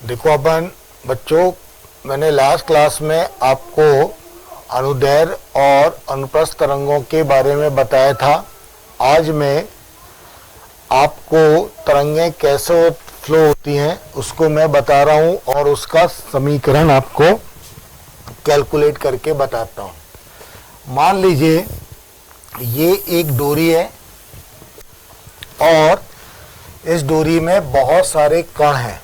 देखो अपन बच्चों, मैंने लास्ट क्लास में आपको अनुदैर्घ्य और अनुप्रस्थ तरंगों के बारे में बताया था। आज मैं आपको तरंगें कैसे फ्लो होती हैं उसको मैं बता रहा हूं और उसका समीकरण आपको कैलकुलेट करके बताता हूं। मान लीजिए ये एक डोरी है और इस डोरी में बहुत सारे कण हैं।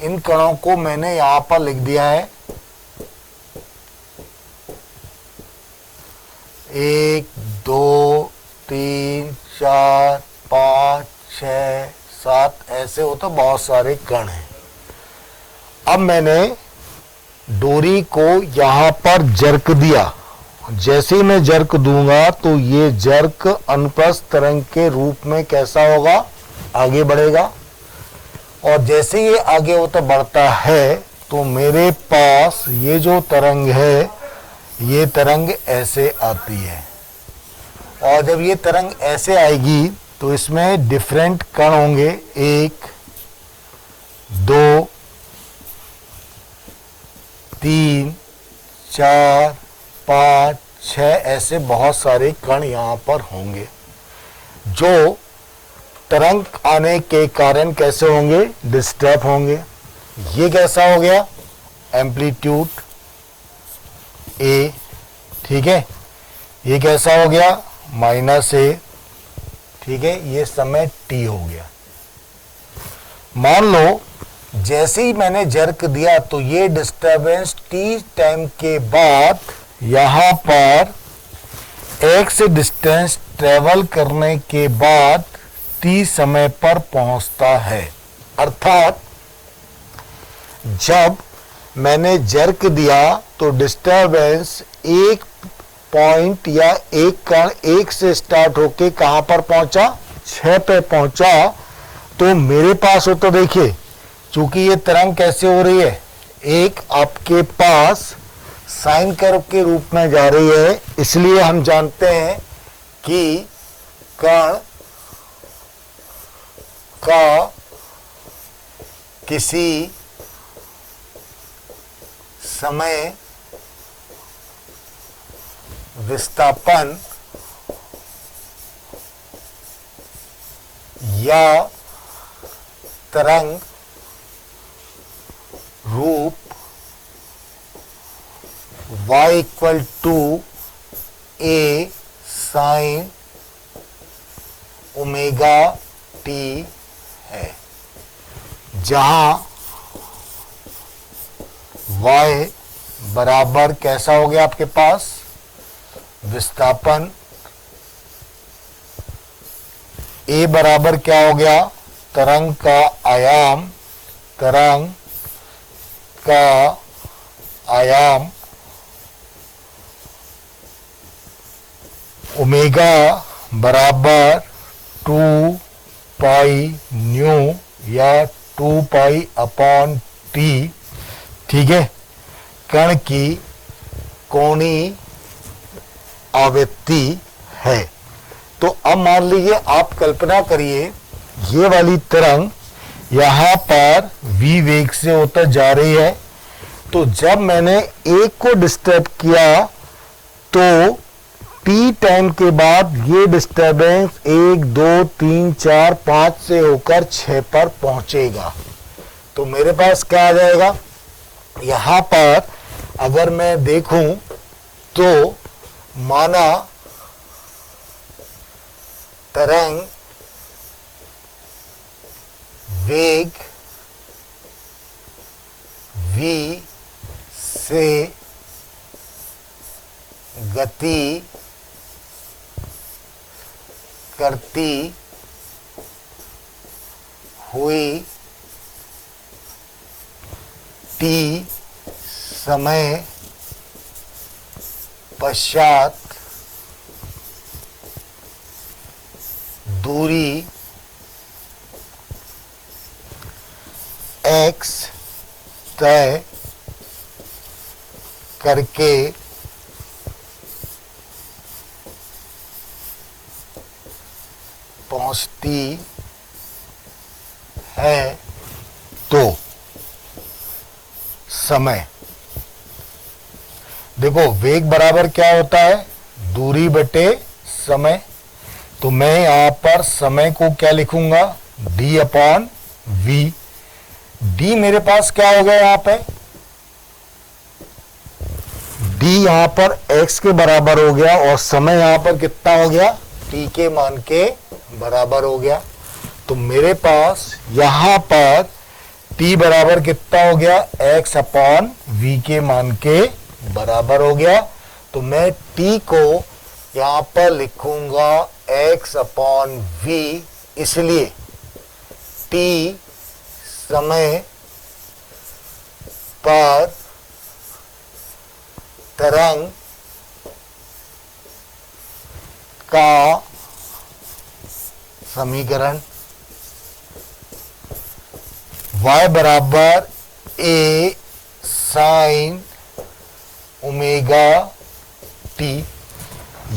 इन कणों को मैंने यहां पर लिख दिया है 1 2 3 4 5 6 7 ऐसे हो तो बहुत सारे कण हैं। अब मैंने डोरी को यहां पर जर्क दिया। जैसे ही मैं जर्क दूंगा तो ये जर्क अनुप्रस्थ तरंग के रूप में कैसा होगा, आगे बढ़ेगा। और जैसे ये आगे होता बढ़ता है तो मेरे पास ये जो तरंग है ये तरंग ऐसे आती है। और जब ये तरंग ऐसे आएगी तो इसमें डिफरेंट कण होंगे, 1 2 3 4 5 6 ऐसे बहुत सारे कण यहां पर होंगे जो तरंग आने के कारण कैसे होंगे, डिस्टर्ब होंगे। ये कैसा हो गया, एम्पलीट्यूड ए, ठीक है। ये कैसा हो गया, -a, ठीक है। ये समय t हो गया। मान लो जैसे ही मैंने जर्क दिया तो ये डिस्टर्बेंस t टाइम के बाद यहां पर x डिस्टेंस ट्रेवल करने के बाद t समय पर पहुंचता है। अर्थात जब मैंने जर्क दिया तो डिस्टर्बेंस एक पॉइंट या एक कण 1 से स्टार्ट होके कहां पर पहुंचा, 6 पे पहुंचा। तो मेरे पास हो तो देखिए, चूंकि ये तरंग कैसे हो रही है, एक आपके पास साइन कर्व के रूप में जा रही है, इसलिए हम जानते हैं कि कण का किसी समय विस्थापन या तरंग रूप y = a sin omega t है, जहां y बराबर कैसा हो गया आपके पास, विस्थापन, a बराबर क्या हो गया, तरंग का आयाम, तरंग का आयाम, ओमेगा बराबर 2 पाई न्यू या 2 पाई अपॉन t, ठीक है। कण की कोणीय आवृत्ति है। तो अब मान लीजिए, आप कल्पना करिए ये वाली तरंग यहां पर v वेग से होता जा रही है। तो जब मैंने एक को डिस्टर्ब किया तो t टाइम के बाद ये डिस्टर्बेंस 1 2 3 4 5 से होकर 6 पर पहुंचेगा। तो मेरे पास क्या आ जाएगा, यहां पर अगर मैं देखूं तो माना तरंग वेग v से गति करती हुई t समय पश्चात दूरी x तय करके पहुंचती है। तो समय। देखो वेग बराबर क्या होता है, दूरी बटे समय। तो मैं यहां पर समय को क्या लिखूंगा, d अपॉन वी। d मेरे पास क्या हो गया यहां पे, d यहां पर x के बराबर हो गया और समय यहां पर कितना हो गया, t के मान के बराबर हो गया। तो मेरे पास यहां पर t बराबर कितना हो गया, x अपॉन v के मान के बराबर हो गया। तो मैं t को यहां पर लिखूंगा x अपॉन v, इसलिए t समय पर तरंग का समीकरण y बराबर a साइन ओमेगा t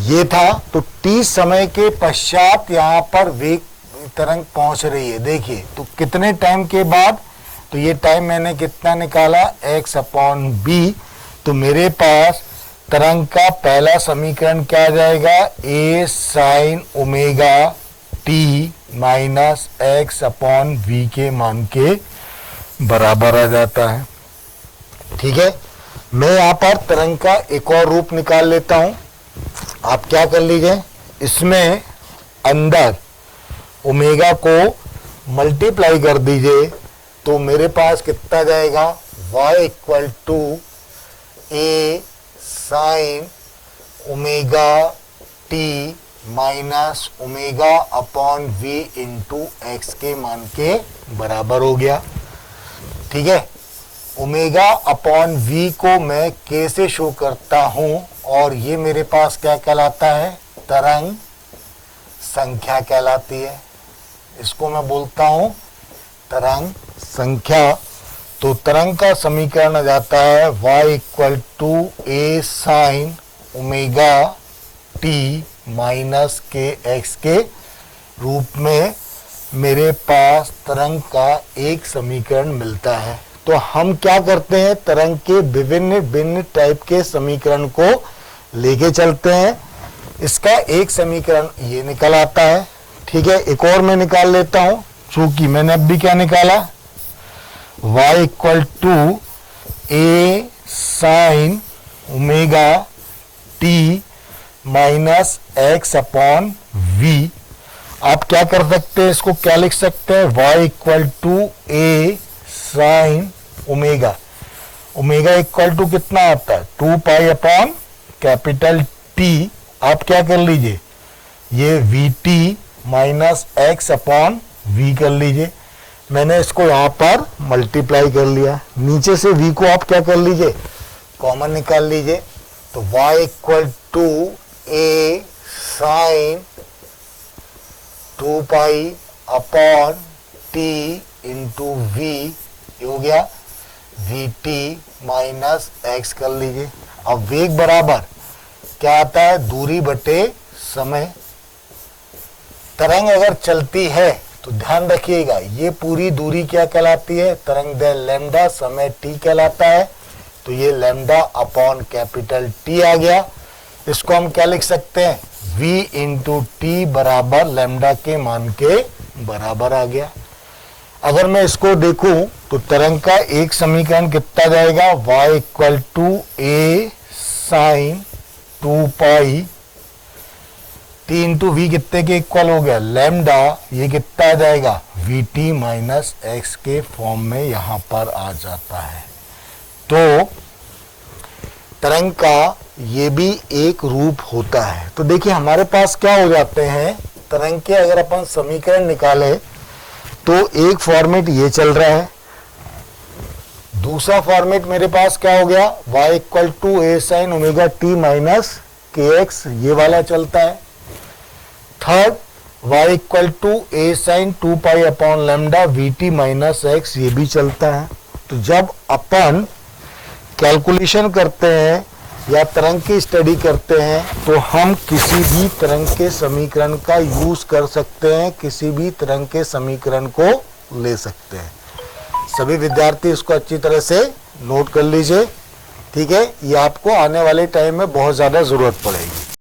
ये था। तो t समय के पश्चात यहां पर वेग तरंग पहुंच रही है। देखिए तो कितने टाइम के बाद, तो ये टाइम मैंने कितना निकाला, x अपॉन b। तो मेरे पास तरंग का पहला समीकरण क्या आ जाएगा, a sine omega t minus x upon v के मान के बराबर आ जाता है। ठीक है, मैं यहां पर तरंग का एक और रूप निकाल लेता हूं। आप क्या कर लीजिए, इसमें अंदर ओमेगा को मल्टीप्लाई कर दीजिए। तो मेरे पास कितना जाएगा, y equal to a sine omega t minus omega upon v into x के मान के बराबर हो गया। ठीक है, ओमेगा अपॉन v को मैं k से शो करता हूं और ये मेरे पास क्या कहलाता है, तरंग संख्या कहलाती है। इसको मैं बोलता हूं तरंग संख्या। तो तरंग का समीकरण आ जाता है y equal to a sine omega t minus k x के रूप में मेरे पास तरंग का एक समीकरण मिलता है। तो हम क्या करते हैं, तरंग के विभिन्न भिन्न टाइप के समीकरण को लेके चलते हैं। इसका एक समीकरण ये निकल आता है। ठीक है, एक और मैं निकाल लेता हूं, चूंकि मैंने अब भी क्या निकाला, y equal to a sine omega t minus x upon v। आप क्या कर सकते हैं, इसको क्या लिख सकते हैं, y equal to a sine omega. Omega equal to कितना आता है, 2 पाई अपॉन कैपिटल T। आप क्या कर लीजिए, ये vt minus x upon v कर लीजिए। मैंने इसको यहां पर मल्टीप्लाई कर लिया। नीचे से v को आप क्या कर लीजिए, कॉमन निकाल लीजिए। तो y equal to a sine 2 pi upon t into v हो गया vt माइनस x कर लीजिए। अब वेग बराबर क्या आता है, दूरी बटे समय। तरंग अगर चलती है तो ध्यान रखिएगा, ये पूरी दूरी क्या कहलाती है, तरंग दैर्घ्य लैम्डा, समय t कहलाता है। तो ये लैम्डा अपॉन कैपिटल T आ गया। इसको हम क्या लिख सकते हैं, v इंटू टी बराबर लैम्डा के मान के बराबर आ गया। अगर मैं इसको देखूं तो तरंग का एक समीकरण कितना जाएगा, y equal to a sine 2 pi t into v कितने के इक्वल हो गया, लैम्डा। ये कितना आ जाएगा, vt माइनस एक्स के फॉर्म में यहां पर आ जाता है। तो तरंग का ये भी एक रूप होता है। तो देखिए हमारे पास क्या हो जाते हैं, तरंग के अगर अपन समीकरण निकाले तो एक फॉर्मेट ये चल रहा है, दूसरा फॉर्मेट मेरे पास क्या हो गया, y equal to a sine omega t minus k x, ये वाला चलता है। Third y equal to a sine 2 pi upon lambda vt minus x, ये भी चलता है। तो जब अपन कैलकुलेशन करते हैं या तरंग की स्टडी करते हैं तो हम किसी भी तरंग के समीकरण का यूज कर सकते हैं, किसी भी तरंग के समीकरण को ले सकते हैं। सभी विद्यार्थी इसको अच्छी तरह से नोट कर लीजिए, ठीक है। ये आपको आने वाले टाइम में बहुत ज़्यादा ज़रूरत पड़ेगी।